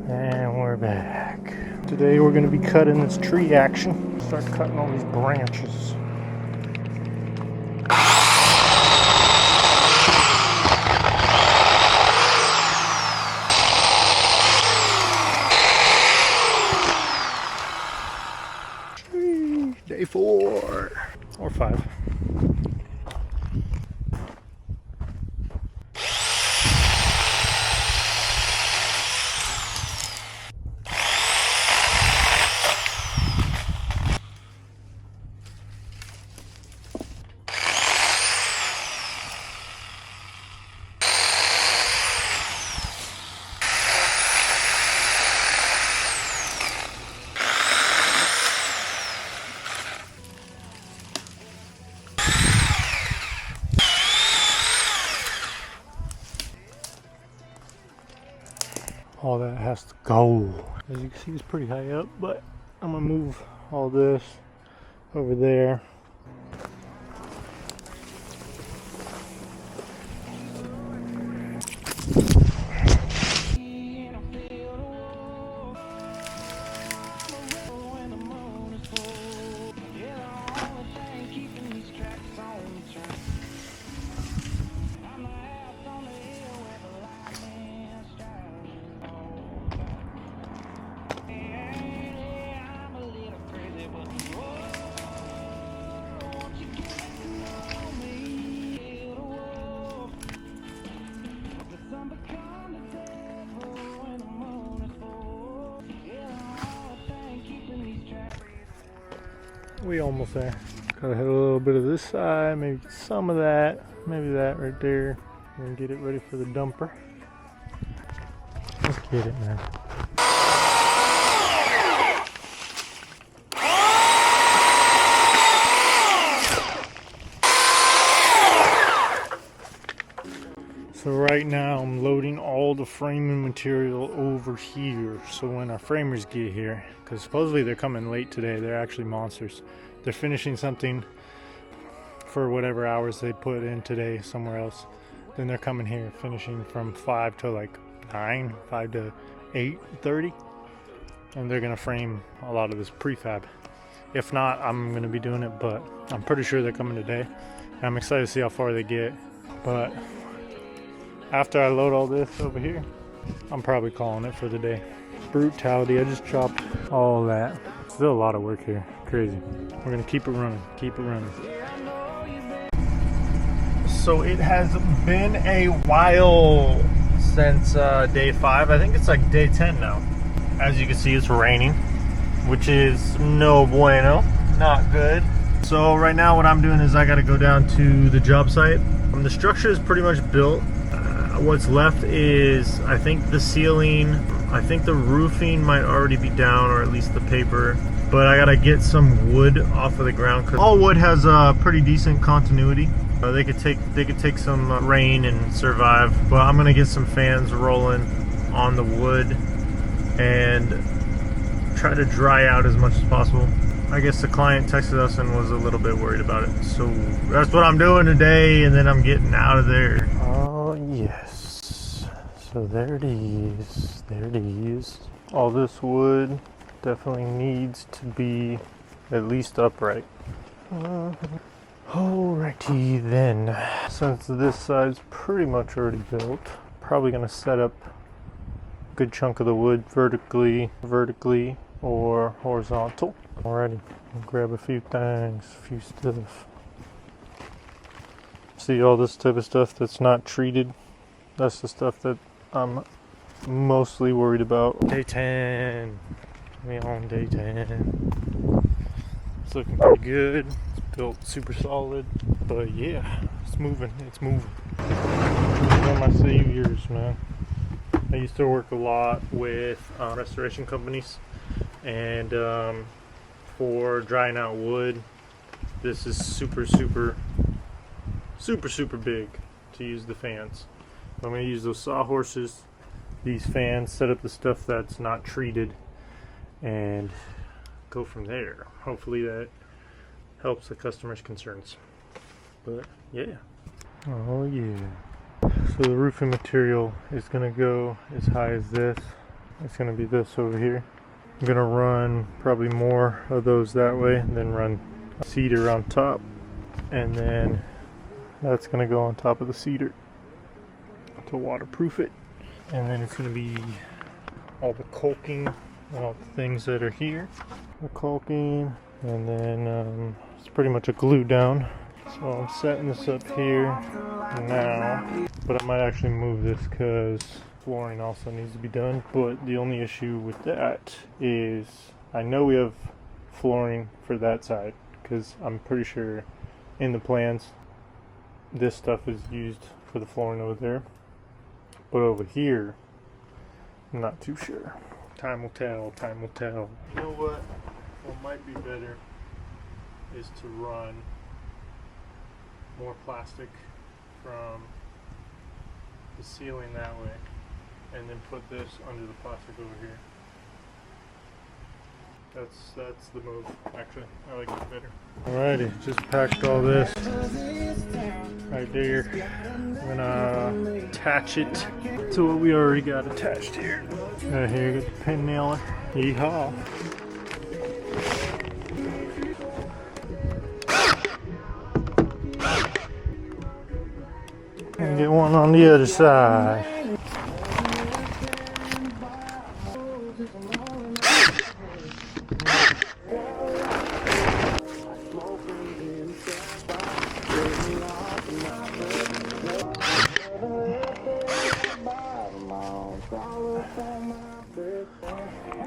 And we're back. Today we're going to be cutting this tree action. Start cutting all these branches. Day 4 or 5. All that has to go. As you can see, it's pretty high up, but I'm gonna move all this over there. We almost there. Gotta hit a little bit of this side, maybe some of that, maybe that right there, and get it ready for the dumper. Let's get it, man. So right now I'm loading all the framing material over here. So when our framers get here, because supposedly they're coming late today, they're actually monsters. They're finishing something for whatever hours they put in today somewhere else. Then they're coming here finishing from 5 to like 9, 5 to 8:30. And they're gonna frame a lot of this prefab. If not, I'm gonna be doing it, but I'm pretty sure they're coming today. And I'm excited to see how far they get. But after I load all this over here, I'm probably calling it for the day. Brutality, I just chopped all that. Still a lot of work here, crazy. We're gonna keep it running, keep it running. So it has been a while since day 5. I think it's like day 10 now. As you can see, it's raining, which is no bueno, not good. So right now what I'm doing is I gotta go down to the job site. The structure is pretty much built. What's left is, I think, the ceiling. I think the roofing might already be down, or at least the paper. But I gotta get some wood off of the ground, because all wood has a pretty decent continuity. They could take some rain and survive. But I'm gonna get some fans rolling on the wood and try to dry out as much as possible. I guess the client texted us and was a little bit worried about it. So that's what I'm doing today, and then I'm getting out of there. Oh yes, so there it is, there it is. All this wood definitely needs to be at least upright. Alrighty then, since this side's pretty much already built, probably gonna set up a good chunk of the wood vertically or horizontal. Alrighty, I'll grab a few things, a few stuff. See all this type of stuff that's not treated? That's the stuff that I'm mostly worried about. Day 10. We on day 10. It's looking pretty good. It's built super solid. But yeah, it's moving. It's moving. One of my saviors, man. I used to work a lot with restoration companies. And for drying out wood, this is super big to use the fans. I'm going to use those sawhorses, these fans, set up the stuff that's not treated, and go from there. Hopefully that helps the customer's concerns. But yeah. Oh yeah. So the roofing material is going to go as high as this. It's gonna be this over here. I'm gonna run probably more of those that way, and then run cedar on top, and then that's gonna go on top of the cedar to waterproof it. And then it's gonna be all the caulking and all the things that are here. The caulking, and then it's pretty much a glue down. So I'm setting this up here now, but I might actually move this because flooring also needs to be done. But the only issue with that is I know we have flooring for that side, because I'm pretty sure in the plans this stuff is used for the flooring over there. But over here, I'm not too sure. Time will tell, time will tell. You know what might be better is to run more plastic from the ceiling that way, and then put this under the plastic over here. That's the move, actually. I like it better. Alrighty, just packed all this right there. I'm gonna attach it to what we already got attached here. Right here, get the pin nailer. Yeehaw. And get one on the other side.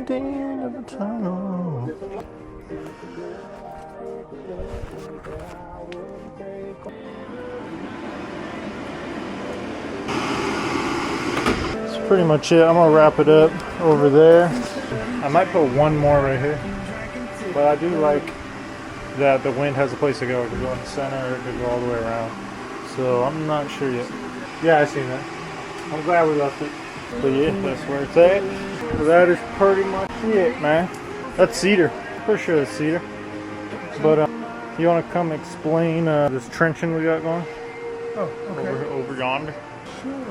The end of the tunnel. That's pretty much it. I'm gonna wrap it up over there. I might put one more right here, but I do like that the wind has a place to go. It could go in the center, or it could go all the way around. So I'm not sure yet. Yeah, I seen that. I'm glad we left it. But yeah, that's where it's at. So that is pretty much it, man. That's cedar. Pretty sure that's cedar. But you want to come explain this trenching we got going? Oh, okay. Over yonder. Sure.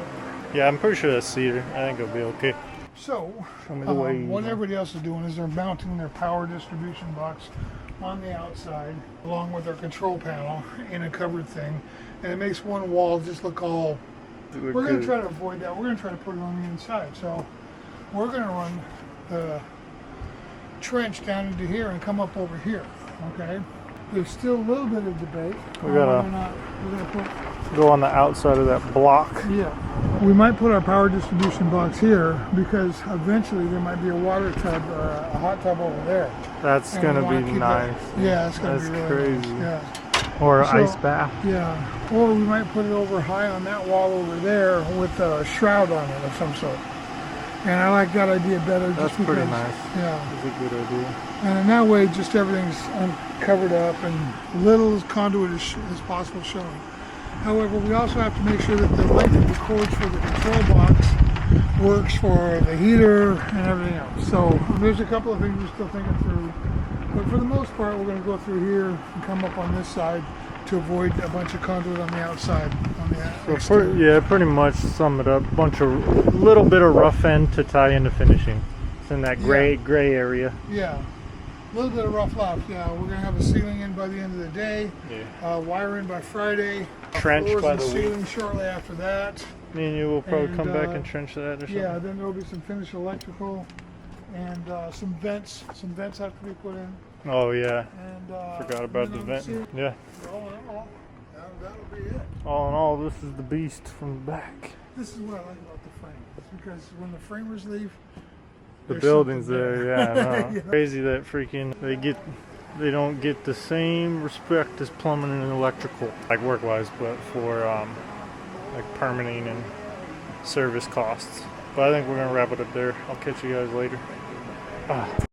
Yeah, I'm pretty sure that's cedar. I think it'll be okay. So, Show me the way. what everybody else is doing is they're mounting their power distribution box on the outside, along with their control panel in a covered thing, and it makes one wall just look all. We're going to try to avoid that. We're going to try to put it on the inside. So we're going to run the trench down into here and come up over here. Okay. There's still a little bit of debate. We're gonna go on the outside of that block. Yeah. We might put our power distribution box here because eventually there might be a water tub or a hot tub over there. That's going to be nice. Yeah, it's going to be really crazy. nice. Yeah. Or an ice bath. Yeah, or we might put it over high on that wall over there with a shroud on it of some sort. And I like that idea better. That's just because, pretty nice. Yeah. That's a good idea. And in that way, just everything's covered up and little conduit as possible showing. However, we also have to make sure that the length of the cords for the control box works for the heater and everything else. So there's a couple of things we're still thinking through. But for the most part, we're going to go through here and come up on this side to avoid a bunch of conduit on the outside. Yeah, pretty much sum it up. Little bit of rough end to tie into finishing. It's in that gray area. Yeah, a little bit of rough left. Yeah, we're going to have a ceiling in by the end of the day. Yeah. Wire in by Friday. Trench by the ceiling week. Shortly after that. Me and you will probably come back and trench that or something. Yeah, then there will be some finished electrical. And some vents have to be put in. Oh yeah. And forgot about the vent. Yeah. All in all, that'll be it. All in all, this is the beast from the back. This is what I like about the frame. It's because when the framers leave, the building's there. Yeah, I know. Yeah. Crazy that freaking they don't get the same respect as plumbing and electrical, like work-wise, but for like permitting and service costs. But I think we're gonna wrap it up there. I'll catch you guys later.